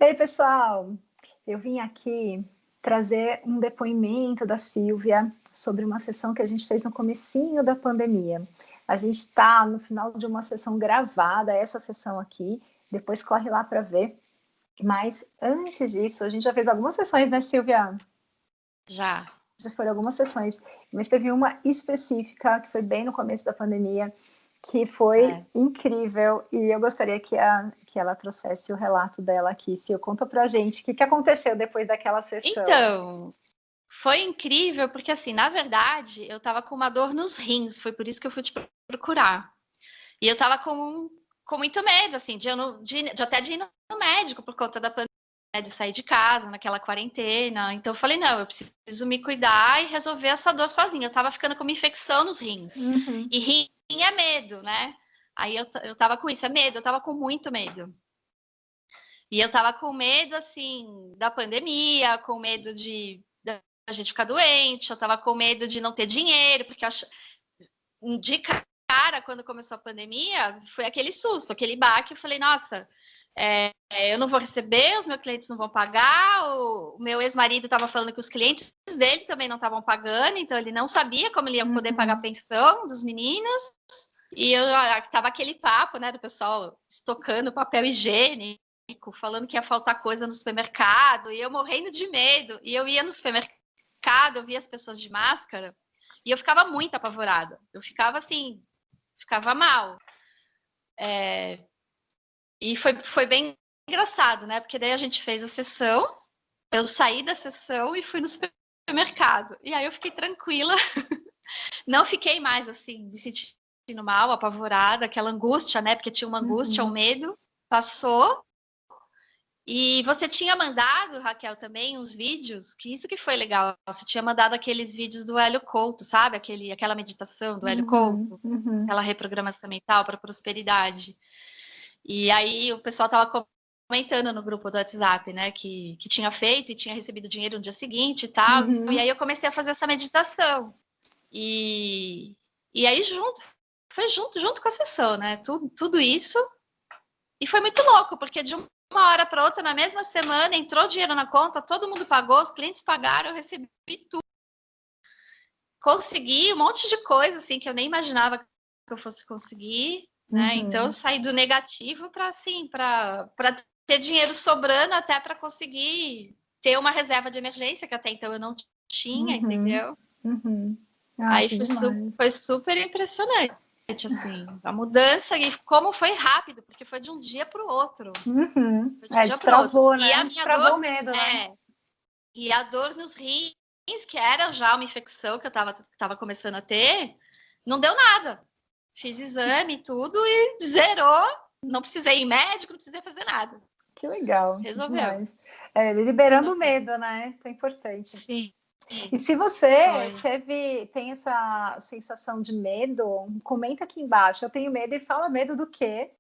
Ei, pessoal, eu vim aqui trazer um depoimento da Silvia sobre uma sessão que a gente fez no comecinho da pandemia. A gente está no final de uma sessão gravada, essa sessão aqui, depois corre lá para ver. Mas antes disso, a gente já fez algumas sessões, né, Silvia? Já. Já foram algumas sessões, mas teve uma específica que foi bem no começo da pandemia, que foi incrível, e eu gostaria que ela trouxesse o relato dela aqui. Sil, conta pra gente o que aconteceu depois daquela sessão. Então, foi incrível, porque assim, na verdade, eu tava com uma dor nos rins, foi por isso que eu fui te procurar. E eu tava com muito medo, assim, de até de ir no médico por conta da pandemia, de sair de casa, naquela quarentena. Então eu falei, não, eu preciso me cuidar e resolver essa dor sozinha. Eu tava ficando com uma infecção nos rins. Uhum. E rim é medo, né? Aí eu tava com isso, é medo, eu tava com muito medo. E eu tava com medo, assim, da pandemia, com medo da gente ficar doente, eu tava com medo de não ter dinheiro, porque de cara, quando começou a pandemia, foi aquele susto, aquele baque, eu falei, nossa, eu não vou receber, os meus clientes não vão pagar, o meu ex-marido estava falando que os clientes dele também não estavam pagando, então ele não sabia como ele ia poder pagar a pensão dos meninos, e tava aquele papo, né, do pessoal estocando papel higiênico, falando que ia faltar coisa no supermercado, e eu morrendo de medo, e eu ia no supermercado, eu via as pessoas de máscara, e eu ficava muito apavorada, eu ficava assim, ficava mal. E foi bem engraçado, né? Porque daí a gente fez a sessão, eu saí da sessão e fui no supermercado. E aí eu fiquei tranquila, não fiquei mais assim, me sentindo mal, apavorada, aquela angústia, né? Porque tinha uma angústia, um medo, passou. E você tinha mandado, Raquel, também uns vídeos, que isso que foi legal. Você tinha mandado aqueles vídeos do Hélio Couto, sabe? Aquela meditação do Hélio Couto, aquela reprogramação mental para prosperidade. E aí o pessoal estava comentando no grupo do WhatsApp, né, que tinha feito e tinha recebido dinheiro no dia seguinte e tal. E aí eu comecei a fazer essa meditação. E aí foi junto com a sessão, né? Tudo isso. E foi muito louco, porque de uma hora para outra, na mesma semana, entrou dinheiro na conta, todo mundo pagou, os clientes pagaram, eu recebi tudo. Consegui um monte de coisa, assim, que eu nem imaginava que eu fosse conseguir, né? Então, eu saí do negativo para, assim, para ter dinheiro sobrando até para conseguir ter uma reserva de emergência, que até então eu não tinha, entendeu? Aí foi super impressionante, assim, a mudança e como foi rápido, porque foi de um dia para o outro. Foi de um dia para o outro. Né? E a minha destravou o medo, né? E a dor nos rins, que era já uma infecção que eu tava começando a ter, não deu nada. Fiz exame e tudo e zerou. Não precisei ir em médico, não precisei fazer nada. Que legal. Resolveu. Liberando o medo, né? Isso é importante. Sim. E se você tem essa sensação de medo, comenta aqui embaixo. Eu tenho medo e fala medo do quê?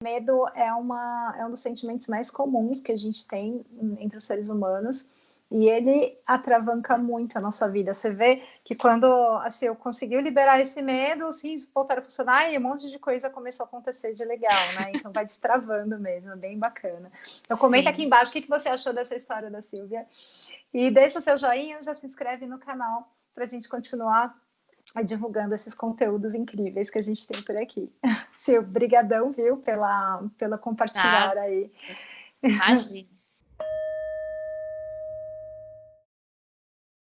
Medo é um dos sentimentos mais comuns que a gente tem entre os seres humanos. E ele atravanca muito a nossa vida. Você vê que quando assim, eu consegui liberar esse medo, os rins voltaram a funcionar e um monte de coisa começou a acontecer de legal, né? Então vai destravando mesmo, é bem bacana. Então comenta aqui embaixo o que você achou dessa história da Silvia. E deixa o seu joinha, já se inscreve no canal para a gente continuar divulgando esses conteúdos incríveis que a gente tem por aqui. Sil, brigadão, viu, pela compartilhar aí. Imagina.